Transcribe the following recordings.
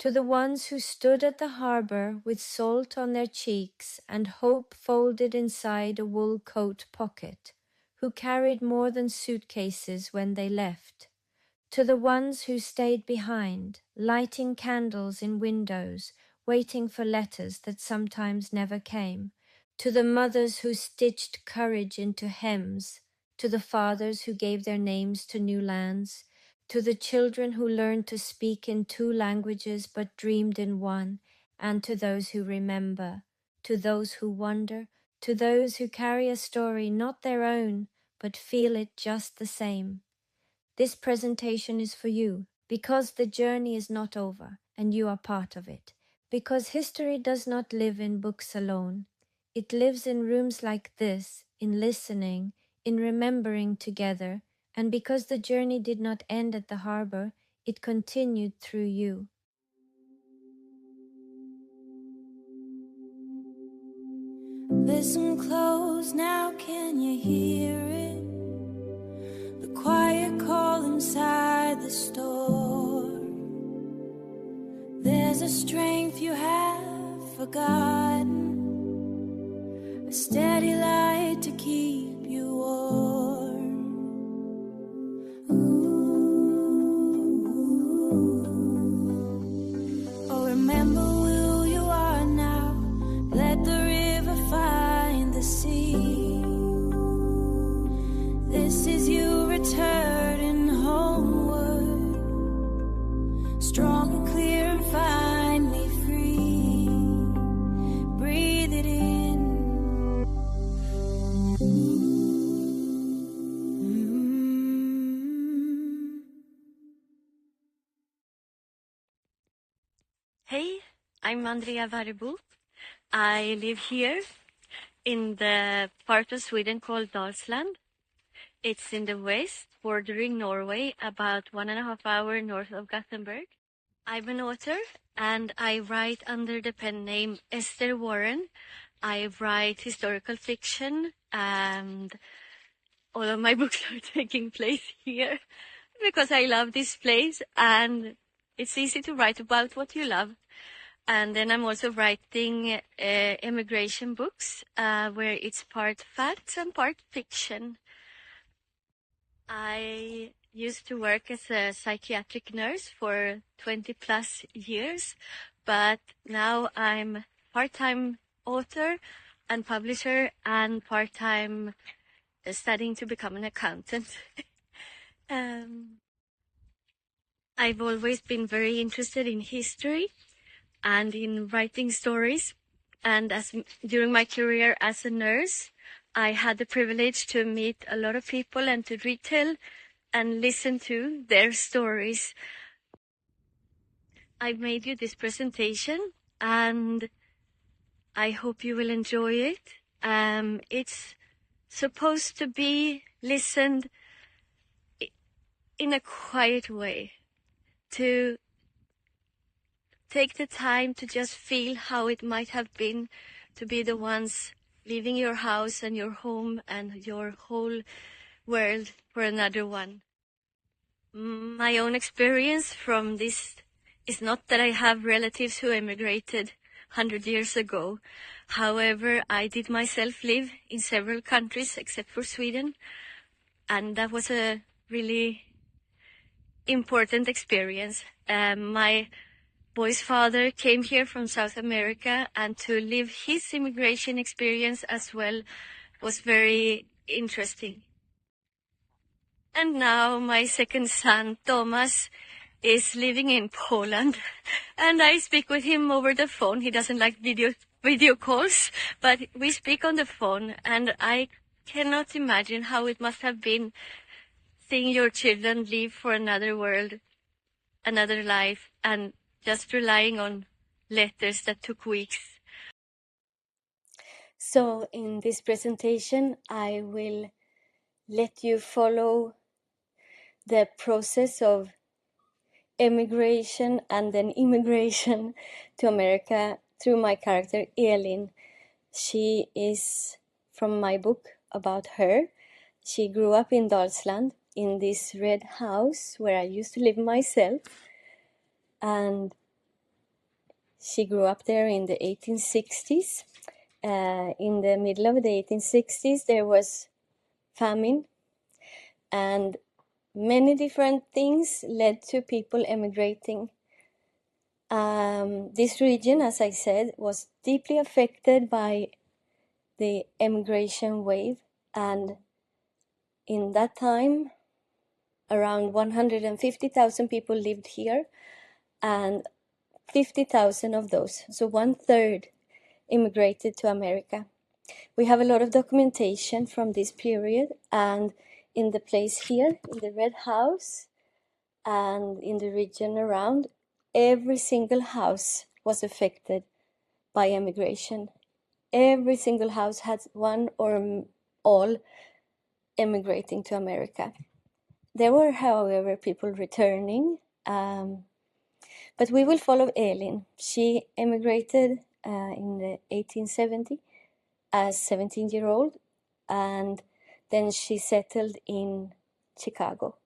To the ones who stood at the harbor with salt on their cheeks and hope folded inside a wool coat pocket, who carried more than suitcases when they left. To the ones who stayed behind, lighting candles in windows, waiting for letters that sometimes never came. To the mothers who stitched courage into hems. To the fathers who gave their names to new lands. To the children who learned to speak in 2 languages but dreamed in one. And to those who remember. To those who wonder. To those who carry a story not their own, but feel it just the same. This presentation is for you, because the journey is not over, and you are part of it. Because history does not live in books alone. It lives in rooms like this, in listening, in remembering together, and because the journey did not end at the harbor, it continued through you. Listen close now, can you hear it? The quiet call inside the store. There's a strength you have forgotten, a steady light to keep you warm. Ooh. Oh, remember who you are now. Let the river find the sea. This is you returning homeward, strong and clear and finally free. Breathe it in. Hey, I'm Andrea Varebo. I live here in the part of Sweden called Dalsland. It's in the west, bordering Norway, about 1.5 hours north of Gothenburg. I'm an author, and I write under the pen name Esther Warren. I write historical fiction, and all of my books are taking place here because I love this place, and it's easy to write about what you love. And then I'm also writing immigration books, where it's part facts and part fiction. I used to work as a psychiatric nurse for 20 plus years, but now I'm part-time author and publisher and part-time studying to become an accountant. I've always been very interested in history and in writing stories. And during my career as a nurse, I had the privilege to meet a lot of people and to retell and listen to their stories. I've made you this presentation, and I hope you will enjoy it. It's supposed to be listened in a quiet way, to take the time to just feel how it might have been to be the ones leaving your house and your home and your whole world for another one. My own experience from this is not that I have relatives who emigrated 100 years ago. However, I did myself live in several countries except for Sweden, and that was a really important experience. My boy's father came here from South America, and to live his immigration experience as well was very interesting. And now my second son, Thomas, is living in Poland, and I speak with him over the phone. He doesn't like video calls, but we speak on the phone, and I cannot imagine how it must have been seeing your children leave for another world, another life, and just relying on letters that took weeks. So in this presentation, I will let you follow the process of emigration and then immigration to America through my character Elin. She is from my book about her. She grew up in Dalsland in this red house where I used to live myself. And She grew up there in the 1860s. In the middle of the 1860s, there was famine, and many different things led to people emigrating. This region, as I said, was deeply affected by the emigration wave, and in that time, around 150,000 people lived here, and 50,000 of those, so 1/3, immigrated to America. We have a lot of documentation from this period, and in the place here, in the Red House, and in the region around, every single house was affected by emigration. Every single house had one or all emigrating to America. There were, however, people returning, but we will follow Elin. She emigrated in the 1870 as 17-year-old, and then she settled in Chicago.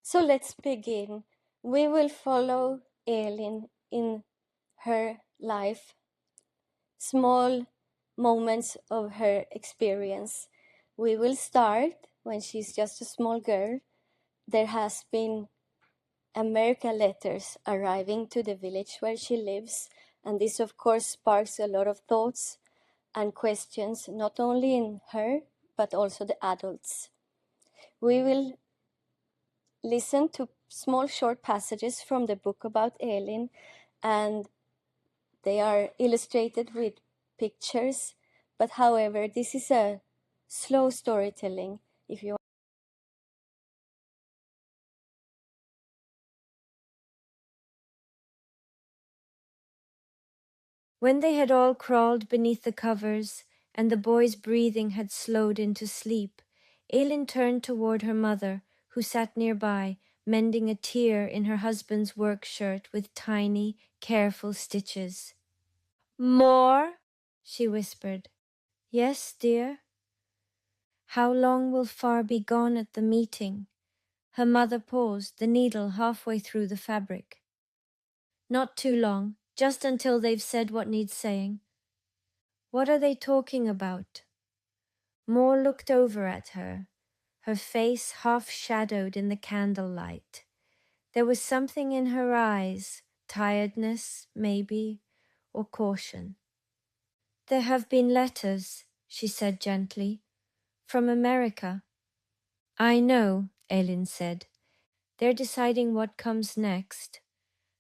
So let's begin. We will follow Elin in her life, small moments of her experience. We will start when she's just a small girl. There has been American letters arriving to the village where she lives, and this of course sparks a lot of thoughts and questions, not only in her, but also the adults. We will listen to small short passages from the book about Elin, and they are illustrated with pictures, but however, this is a slow storytelling. If you When they had all crawled beneath the covers, and the boy's breathing had slowed into sleep, Ailinn turned toward her mother, who sat nearby, mending a tear in her husband's work shirt with tiny, careful stitches. "More?" she whispered. "Yes, dear." "How long will Far be gone at the meeting?" Her mother paused, the needle halfway through the fabric. "Not too long, just until they've said what needs saying." "What are they talking about?" Moore looked over at her, her face half shadowed in the candlelight. There was something in her eyes, tiredness, maybe, or caution. "There have been letters," she said gently, "from America." "I know," Ailinn said. "They're deciding what comes next.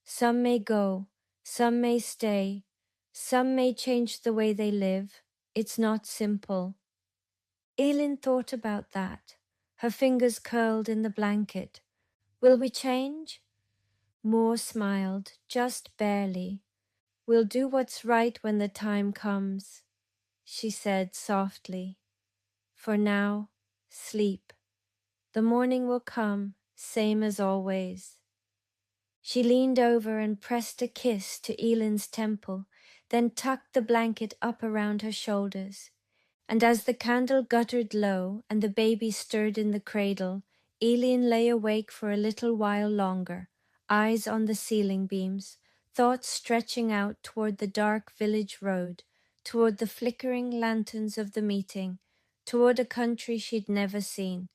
Some may go, some may stay, some may change the way they live. It's not simple." Ailinn thought about that, her fingers curled in the blanket. "Will we change?" Moore smiled, just barely. "We'll do what's right when the time comes," she said softly. "For now, sleep. The morning will come, same as always." She leaned over and pressed a kiss to Elin's temple, then tucked the blanket up around her shoulders. And as the candle guttered low and the baby stirred in the cradle, Elin lay awake for a little while longer, eyes on the ceiling beams, thoughts stretching out toward the dark village road, toward the flickering lanterns of the meeting, toward a country she'd never seen,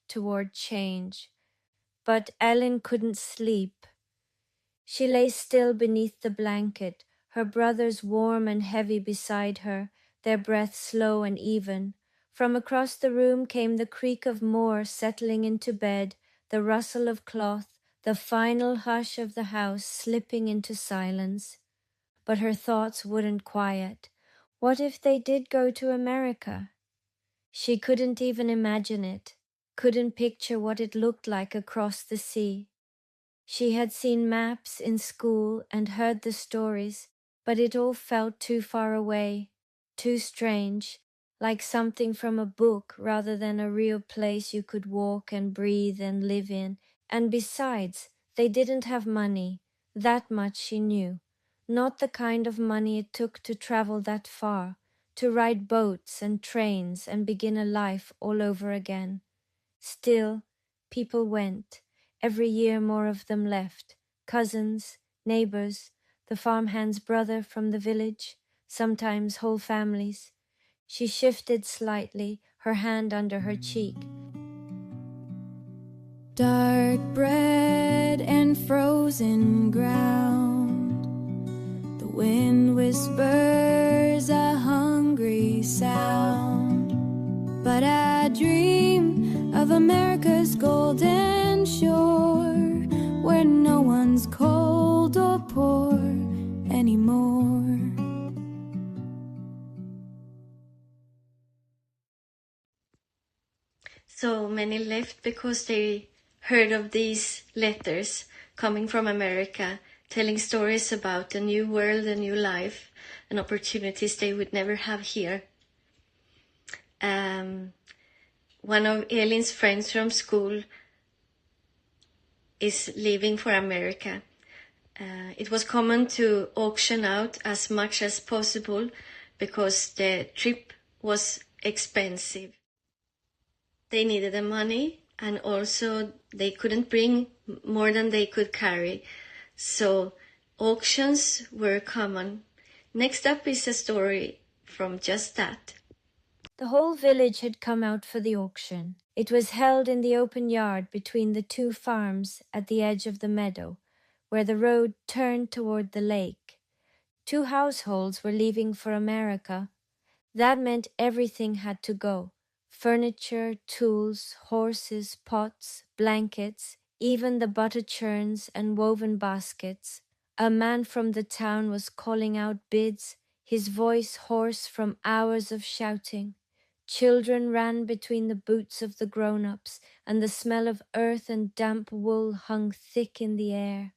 toward change. But Ellen couldn't sleep. She lay still beneath the blanket, her brothers warm and heavy beside her, their breath slow and even. From across the room came the creak of Moore settling into bed, the rustle of cloth, the final hush of the house slipping into silence. But her thoughts wouldn't quiet. What if they did go to America? She couldn't even imagine it, couldn't picture what it looked like across the sea. She had seen maps in school and heard the stories, but it all felt too far away, too strange, like something from a book rather than a real place you could walk and breathe and live in. And besides, they didn't have money, that much she knew. Not the kind of money it took to travel that far, to ride boats and trains and begin a life all over again. Still, people went. Every year more of them left. Cousins, neighbors, the farmhand's brother from the village, sometimes whole families. She shifted slightly, her hand under her cheek. Dark bread and frozen ground. The wind whispers a hungry sound. But I dream of America's golden shore, where no one's cold or poor anymore. So many left because they heard of these letters coming from America, telling stories about a new world, a new life, and opportunities they would never have here. One of Elin's friends from school is leaving for America. It was common to auction out as much as possible because the trip was expensive. They needed the money, and also they couldn't bring more than they could carry. So auctions were common. Next up is a story from just that. The whole village had come out for the auction. It was held in the open yard between the two farms at the edge of the meadow, where the road turned toward the lake. 2 households were leaving for America. That meant everything had to go. Furniture, tools, horses, pots, blankets, even the butter churns and woven baskets. A man from the town was calling out bids, his voice hoarse from hours of shouting. Children ran between the boots of the grown-ups, and the smell of earth and damp wool hung thick in the air.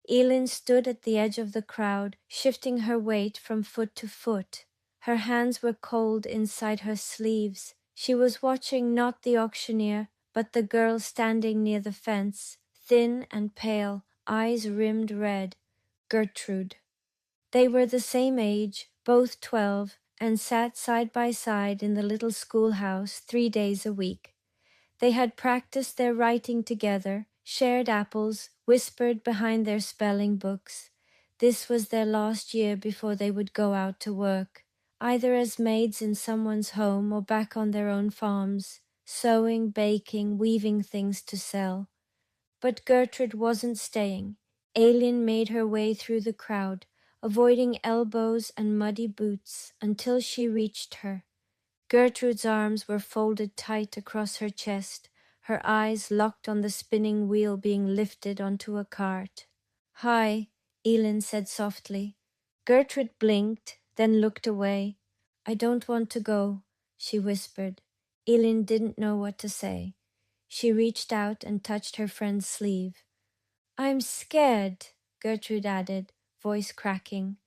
Elin stood at the edge of the crowd, shifting her weight from foot to foot. Her hands were cold inside her sleeves. She was watching not the auctioneer, but the girl standing near the fence, thin and pale, eyes rimmed red, Gertrude. They were the same age, both 12, and sat side by side in the little schoolhouse 3 days a week. They had practiced their writing together, shared apples, whispered behind their spelling books. This was their last year before they would go out to work, either as maids in someone's home or back on their own farms, sewing, baking, weaving things to sell. But Gertrude wasn't staying. Aline made her way through the crowd, avoiding elbows and muddy boots until she reached her. Gertrude's arms were folded tight across her chest, her eyes locked on the spinning wheel being lifted onto a cart. "Hi," Elin said softly. Gertrude blinked, then looked away. "I don't want to go," she whispered. Elin didn't know what to say. She reached out and touched her friend's sleeve. "I'm scared," Gertrude added, voice cracking.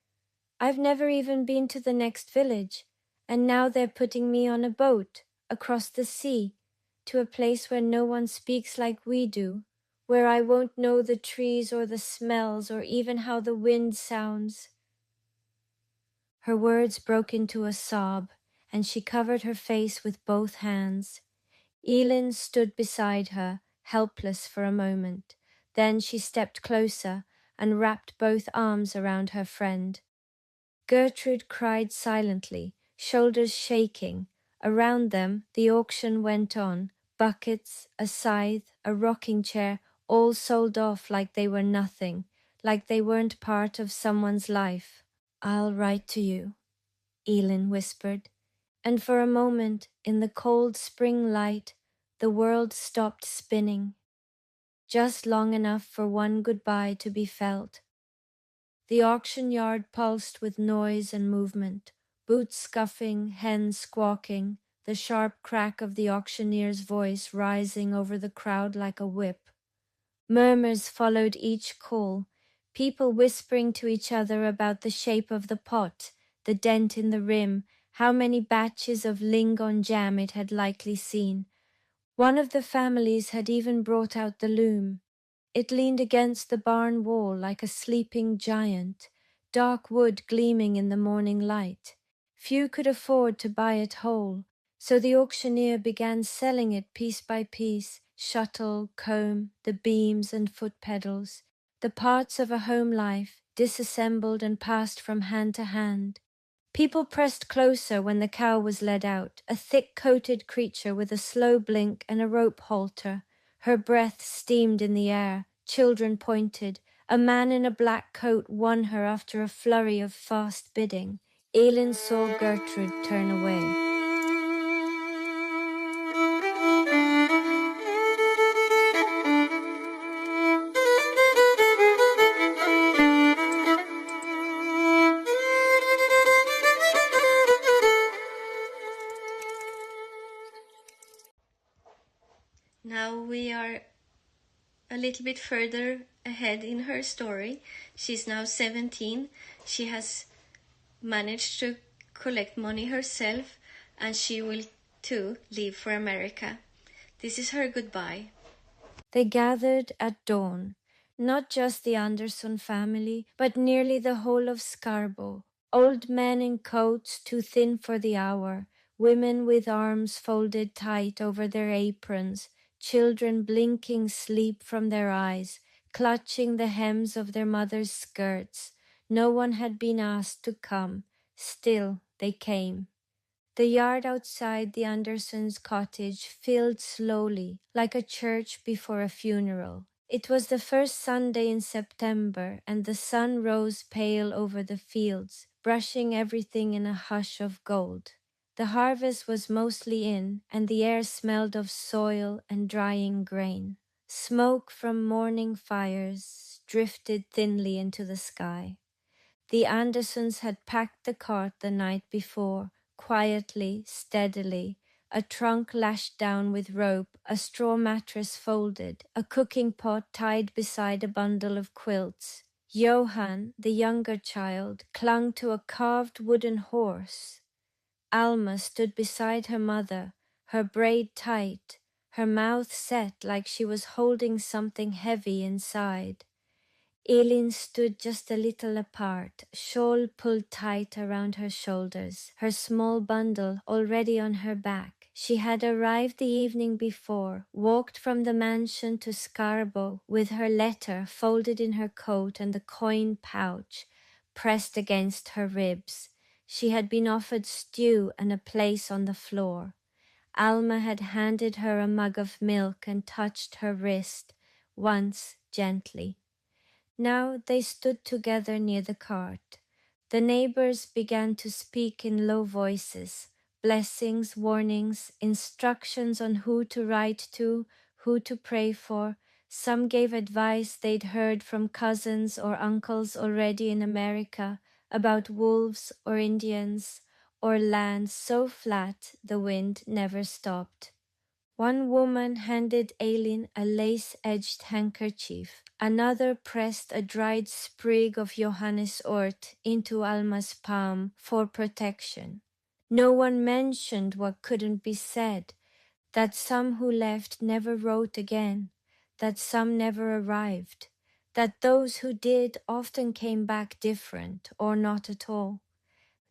"I've never even been to the next village, and now they're putting me on a boat across the sea to a place where no one speaks like we do, where I won't know the trees or the smells or even how the wind sounds." Her words broke into a sob, and she covered her face with both hands. Elin stood beside her, helpless for a moment. Then she stepped closer and wrapped both arms around her friend. Gertrude cried silently, shoulders shaking. Around them, the auction went on. Buckets, a scythe, a rocking chair, all sold off like they were nothing, like they weren't part of someone's life. "I'll write to you," Elin whispered. And for a moment, in the cold spring light, the world stopped spinning. Just long enough for one goodbye to be felt. The auction yard pulsed with noise and movement, boots scuffing, hens squawking, the sharp crack of the auctioneer's voice rising over the crowd like a whip. Murmurs followed each call, people whispering to each other about the shape of the pot, the dent in the rim, how many batches of lingon jam it had likely seen. One of the families had even brought out the loom. It leaned against the barn wall like a sleeping giant, dark wood gleaming in the morning light. Few could afford to buy it whole, so the auctioneer began selling it piece by piece, shuttle, comb, the beams and foot pedals, the parts of a home life disassembled and passed from hand to hand. People pressed closer when the cow was led out, a thick-coated creature with a slow blink and a rope halter. Her breath steamed in the air. Children pointed. A man in a black coat won her after a flurry of fast bidding. Elin saw Gertrude turn away. Now we are a little bit further ahead in her story. She's now 17. She has managed to collect money herself, and she will too leave for America. This is her goodbye. They gathered at dawn, not just the Anderson family, but nearly the whole of Scarborough. Old men in coats too thin for the hour, women with arms folded tight over their aprons, children blinking sleep from their eyes, clutching the hems of their mothers' skirts. No one had been asked to come. Still, they came. The yard outside the Andersons' cottage filled slowly, like a church before a funeral. It was the first Sunday in September, and the sun rose pale over the fields, brushing everything in a hush of gold. The harvest was mostly in, and the air smelled of soil and drying grain. Smoke from morning fires drifted thinly into the sky. The Andersons had packed the cart the night before, quietly, steadily, a trunk lashed down with rope, a straw mattress folded, a cooking pot tied beside a bundle of quilts. Johan, the younger child, clung to a carved wooden horse. Alma stood beside her mother, her braid tight, her mouth set like she was holding something heavy inside. Elin stood just a little apart, shawl pulled tight around her shoulders, her small bundle already on her back. She had arrived the evening before, walked from the mansion to Scarborough with her letter folded in her coat and the coin pouch pressed against her ribs. She had been offered stew and a place on the floor. Alma had handed her a mug of milk and touched her wrist, once gently. Now they stood together near the cart. The neighbors began to speak in low voices, blessings, warnings, instructions on who to write to, who to pray for. Some gave advice they'd heard from cousins or uncles already in America about wolves or Indians or land so flat the wind never stopped. One woman handed Elin a lace-edged handkerchief. Another pressed a dried sprig of Johannesort into Alma's palm for protection. No one mentioned what couldn't be said, that some who left never wrote again, that some never arrived, that those who did often came back different or not at all.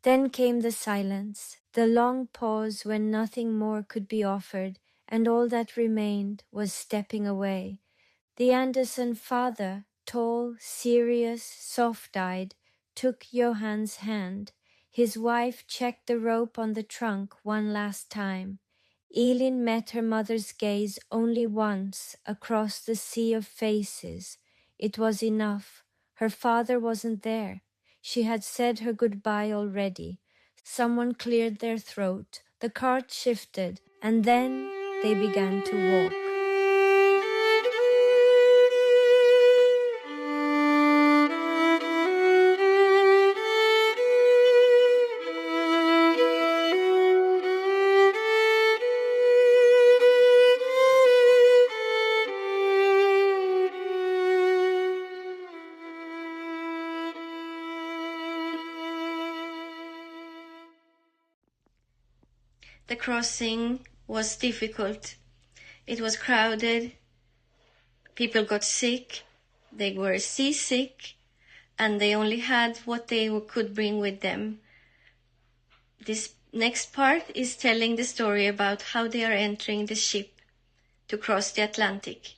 Then came the silence, the long pause when nothing more could be offered, and all that remained was stepping away. The Anderson father, tall, serious, soft-eyed, took Johan's hand. His wife checked the rope on the trunk one last time. Elin met her mother's gaze only once across the sea of faces. It was enough. Her father wasn't there. She had said her goodbye already. Someone cleared their throat. The cart shifted, and then they began to walk. The crossing was difficult. It was crowded. People got sick. They were seasick, and they only had what they could bring with them. This next part is telling the story about how they are entering the ship. to cross the Atlantic.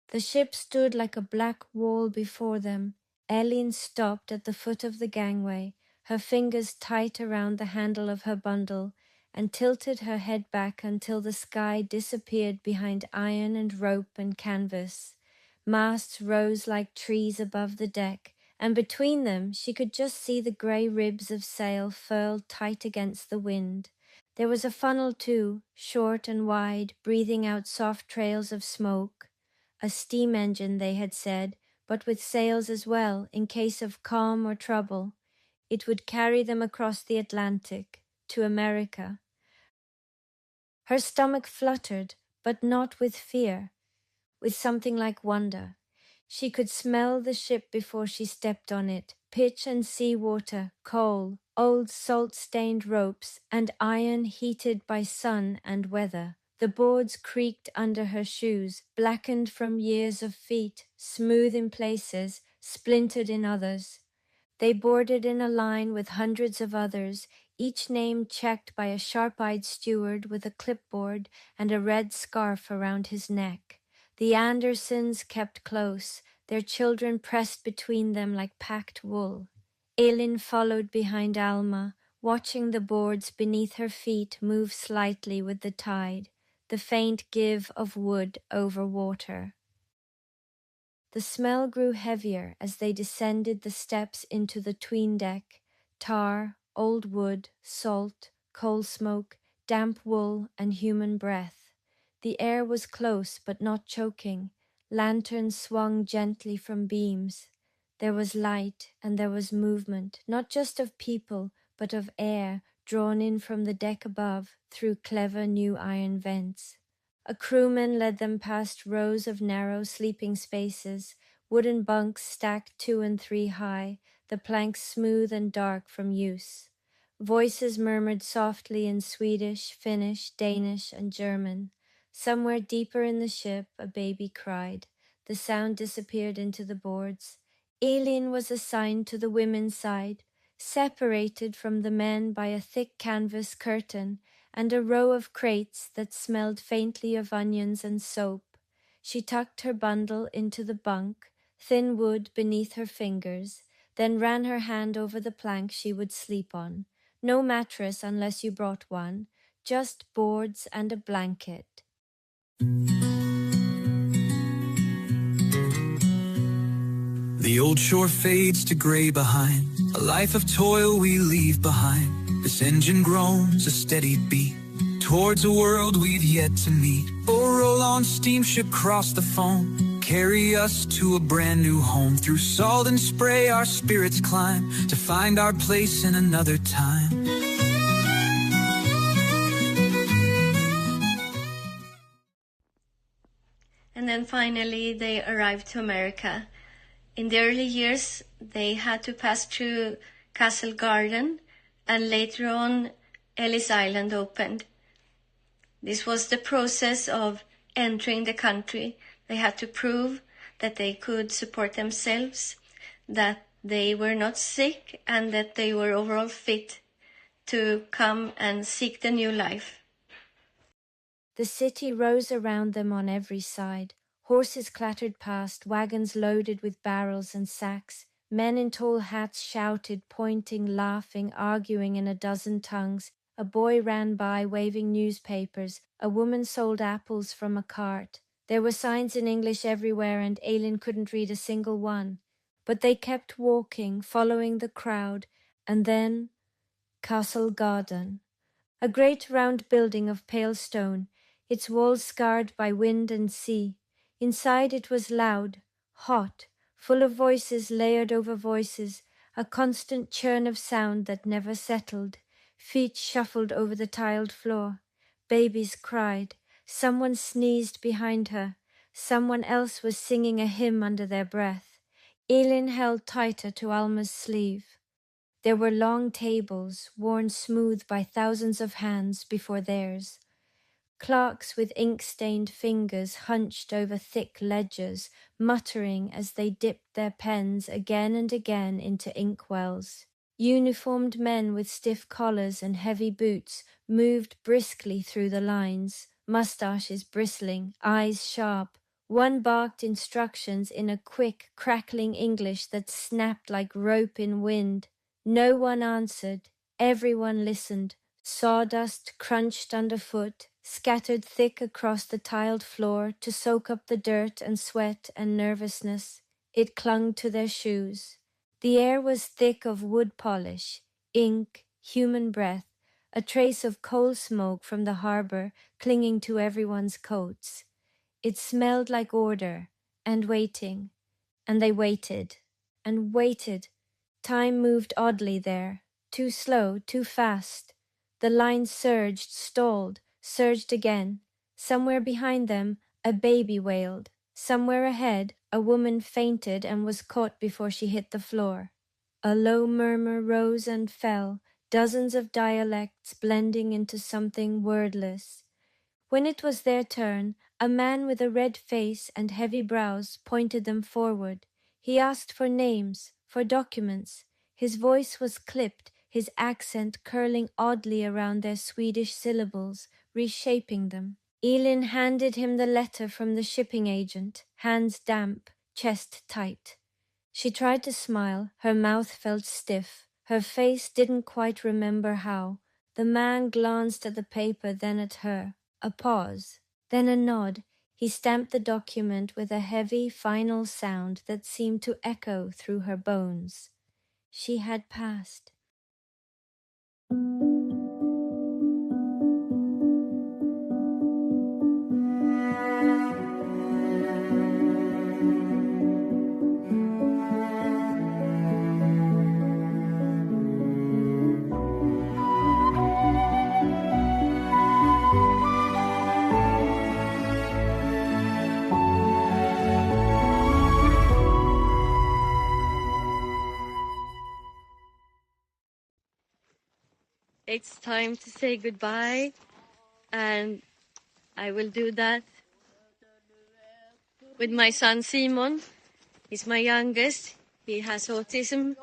The ship stood like a black wall before them. Eileen stopped at the foot of the gangway, her fingers tight around the handle of her bundle, and tilted her head back until the sky disappeared behind iron and rope and canvas. Masts rose like trees above the deck, and between them she could just see the grey ribs of sail furled tight against the wind. There was a funnel too, short and wide, breathing out soft trails of smoke. A steam engine, they had said, but with sails as well, in case of calm or trouble. It would carry them across the Atlantic, to America. Her stomach fluttered, but not with fear, with something like wonder. She could smell the ship before she stepped on it, pitch and sea water, coal, old salt-stained ropes, and iron heated by sun and weather. The boards creaked under her shoes, blackened from years of feet, smooth in places, splintered in others. They boarded in a line with hundreds of others, each name checked by a sharp-eyed steward with a clipboard and a red scarf around his neck. The Andersons kept close, their children pressed between them like packed wool. Eileen followed behind Alma, watching the boards beneath her feet move slightly with the tide, the faint give of wood over water. The smell grew heavier as they descended the steps into the 'tween deck. Tar, old wood, salt, coal smoke, damp wool, and human breath. The air was close but not choking. Lanterns swung gently from beams. There was light and there was movement, not just of people, but of air drawn in from the deck above through clever new iron vents. A crewman led them past rows of narrow sleeping spaces, wooden bunks stacked 2 and 3 high, the planks smooth and dark from use. Voices murmured softly in Swedish, Finnish, Danish, and German. Somewhere deeper in the ship, a baby cried. The sound disappeared into the boards. Eileen was assigned to the women's side, separated from the men by a thick canvas curtain and a row of crates that smelled faintly of onions and soap. She tucked her bundle into the bunk, thin wood beneath her fingers, then ran her hand over the plank she would sleep on. No mattress unless you brought one, just boards and a blanket. The old shore fades to gray behind, a life of toil we leave behind. This engine groans a steady beat towards a world we've yet to meet. Oh, roll on steamship, cross the foam, carry us to a brand new home. Through salt and spray our spirits climb to find our place in another time. And then finally they arrived to America. In the early years, they had to pass through Castle Garden, and later on Ellis Island opened. This was the process of entering the country. They had to prove that they could support themselves, that they were not sick, and that they were overall fit to come and seek the new life. The city rose around them on every side. Horses clattered past, wagons loaded with barrels and sacks. Men in tall hats shouted, pointing, laughing, arguing in a dozen tongues. A boy ran by waving newspapers. A woman sold apples from a cart. There were signs in English everywhere, and Eileen couldn't read a single one. But they kept walking, following the crowd, and then Castle Garden. A great round building of pale stone, its walls scarred by wind and sea. Inside it was loud, hot, full of voices layered over voices, a constant churn of sound that never settled. Feet shuffled over the tiled floor. Babies cried. Someone sneezed behind her. Someone else was singing a hymn under their breath. Eileen held tighter to Alma's sleeve. There were long tables, worn smooth by thousands of hands before theirs. Clerks with ink-stained fingers hunched over thick ledgers, muttering as they dipped their pens again and again into inkwells. Uniformed men with stiff collars and heavy boots moved briskly through the lines. mustaches bristling, eyes sharp. One barked instructions in a quick, crackling English that snapped like rope in wind. No one answered. Everyone listened. Sawdust crunched underfoot, scattered thick across the tiled floor to soak up the dirt and sweat and nervousness. It clung to their shoes. The air was thick of wood polish, ink, human breath, a trace of coal smoke from the harbor clinging to everyone's coats. It smelled like order and waiting, and they waited and waited. Time moved oddly there, too slow, too fast. The line surged, stalled, surged again. Somewhere behind them, a baby wailed. Somewhere ahead, a woman fainted and was caught before she hit the floor. A low murmur rose and fell, dozens of dialects blending into something wordless. When it was their turn, a man with a red face and heavy brows pointed them forward. He asked for names, for documents. His voice was clipped, his accent curling oddly around their Swedish syllables, reshaping them. Elin handed him the letter from the shipping agent, hands damp, chest tight. She tried to smile, her mouth felt stiff. Her face didn't quite remember how. The man glanced at the paper, then at her. A pause, then a nod. He stamped the document with a heavy, final sound that seemed to echo through her bones. She had passed. It's time to say goodbye, and I will do that with my son Simon. He's my youngest. He has autism,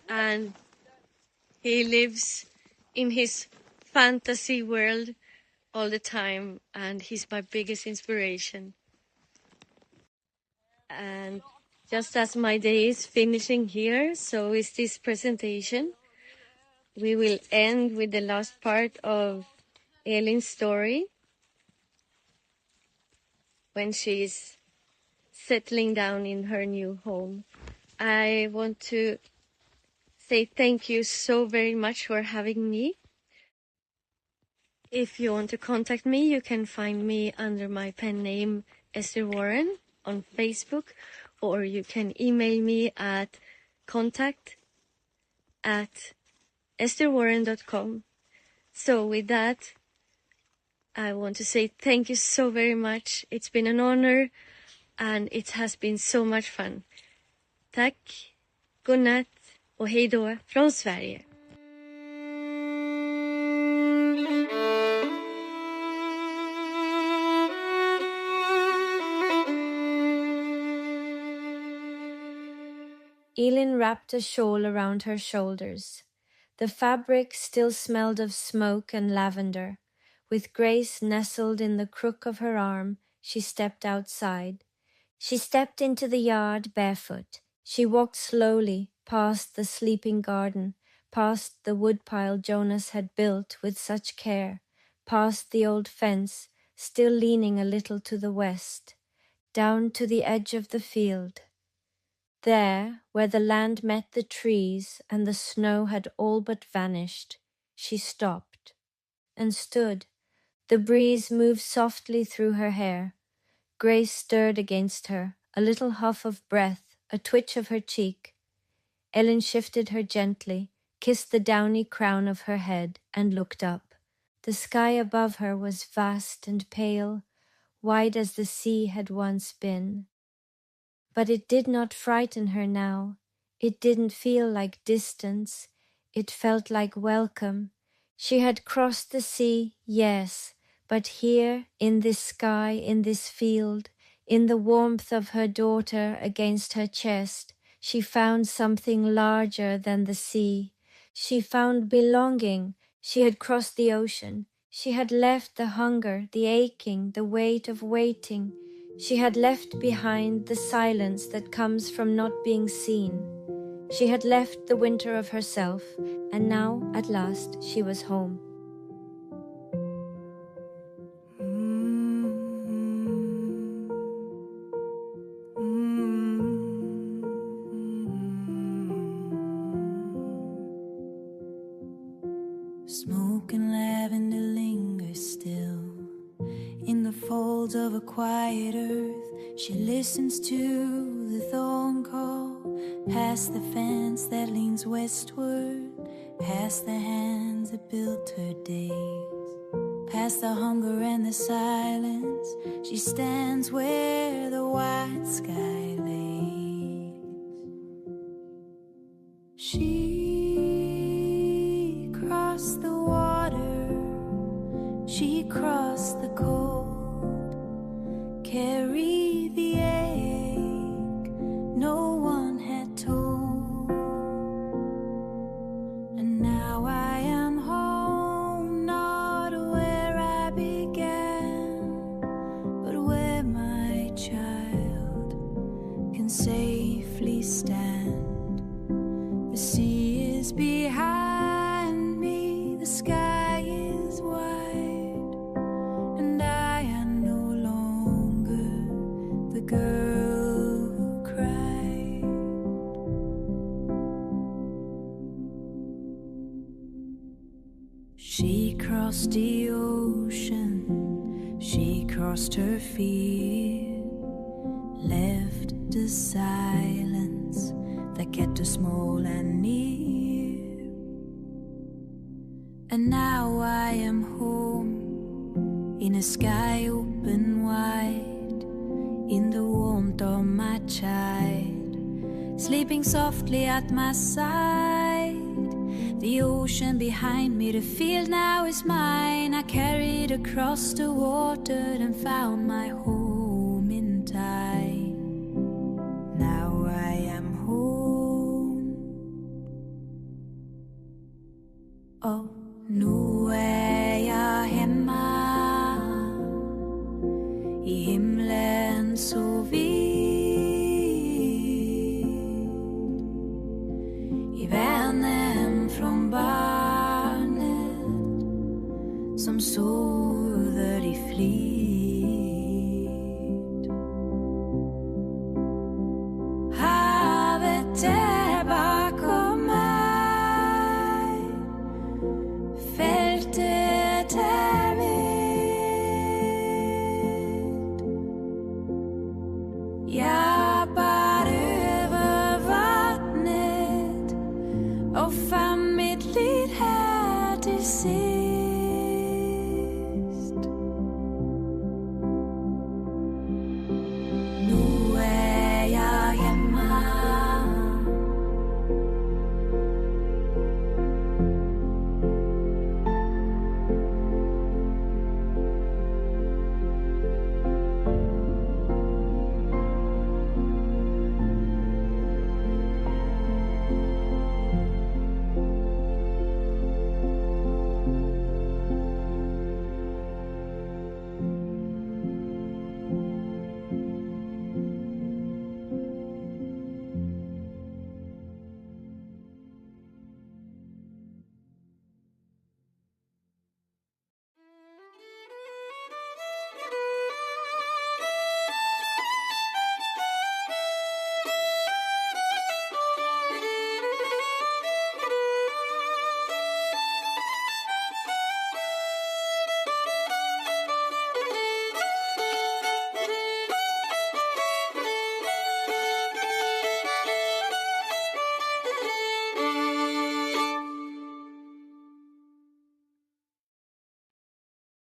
and he lives in his fantasy world all the time, and he's my biggest inspiration. And just as my day is finishing here, so is this presentation. We will end with the last part of Elin's story when she's settling down in her new home. I want to say thank you so very much for having me. If you want to contact me, you can find me under my pen name Esther Warren on Facebook, or you can email me at contact@estherwarren.com. So with that, I want to say thank you so very much. It's been an honor and it has been so much fun. Tack, godnatt och hej då från Sverige. Elin wrapped a shawl around her shoulders. The fabric still smelled of smoke and lavender. With Grace nestled in the crook of her arm, she stepped outside. She stepped into the yard barefoot. She walked slowly past the sleeping garden, past the woodpile Jonas had built with such care, past the old fence, still leaning a little to the west, down to the edge of the field. There, where the land met the trees and the snow had all but vanished, she stopped and stood. The breeze moved softly through her hair. Grace stirred against her, a little huff of breath, a twitch of her cheek. Elin shifted her gently, kissed the downy crown of her head, and looked up. The sky above her was vast and pale, wide as the sea had once been. But it did not frighten her now. It didn't feel like distance. It felt like welcome. She had crossed the sea, yes, but here, in this sky, in this field, in the warmth of her daughter against her chest, she found something larger than the sea. She found belonging. She had crossed the ocean. She had left the hunger, the aching, the weight of waiting. She had left behind the silence that comes from not being seen. She had left the winter of herself, and now, at last, she was home. Smoke and lavender linger still in the folds of a quiet earth. She listens to the thorn call, past the fence that leans westward, past the hands that built her days, past the hunger and the silence. She stands where the white sky lays. She crossed the water, she crossed the cold, carried the ache no one had told. And now I am home, not where I began, but where my child can safely stand. The sea is behind me, the sky is wide, and I am no longer the girl who cried. She crossed the ocean, she crossed her fear, left the silence that kept us small and near. And now I am home, in a sky open wide, in the warmth of my child, sleeping softly at my side. The ocean behind me, the field now is mine. I carried across the water and found my home.